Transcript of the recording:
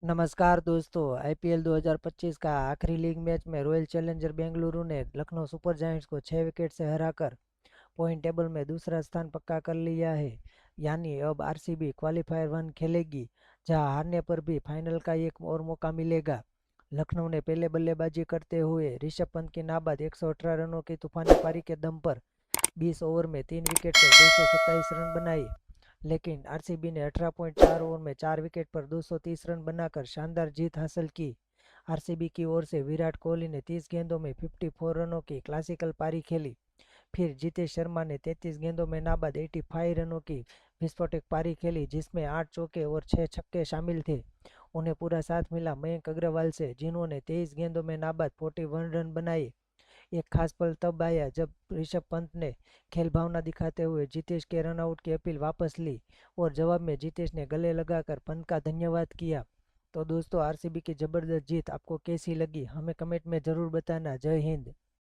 नमस्कार दोस्तों। आईपीएल 2025 का आखिरी लीग मैच में रॉयल चैलेंजर बेंगलुरु ने लखनऊ सुपर जायंट्स को 6 विकेट से हराकर पॉइंट टेबल में दूसरा स्थान पक्का कर लिया है। यानी अब आरसीबी क्वालीफायर 1 खेलेगी, जहां हारने पर भी फाइनल का एक और मौका मिलेगा। लखनऊ ने पहले बल्लेबाजी करते हुए ऋषभ पंत की नाबाद 118 रनों की तूफानी पारी के दम पर 20 ओवर में 3 विकेट पर 227 रन बनाए। लेकिन आरसीबी ने 18.4 ओवर में 4 विकेट पर 230 रन बनाकर शानदार जीत हासिल की। आरसीबी की ओर से विराट कोहली ने 30 गेंदों में 54 रनों की क्लासिकल पारी खेली। फिर जितेश शर्मा ने 33 गेंदों में नाबाद 85 रनों की विस्फोटक पारी खेली, जिसमें 8 चौके और 6 छक्के शामिल थे। उन्हें पूरा साथ मिला मयंक अग्रवाल से, जिन्होंने 23 गेंदों में नाबाद 41 रन बनाए। एक खास पल तब आया जब ऋषभ पंत ने खेल भावना दिखाते हुए जितेश के रनआउट की अपील वापस ली और जवाब में जितेश ने गले लगाकर पंत का धन्यवाद किया। तो दोस्तों, आरसीबी की जबरदस्त जीत आपको कैसी लगी, हमें कमेंट में ज़रूर बताना। जय हिंद।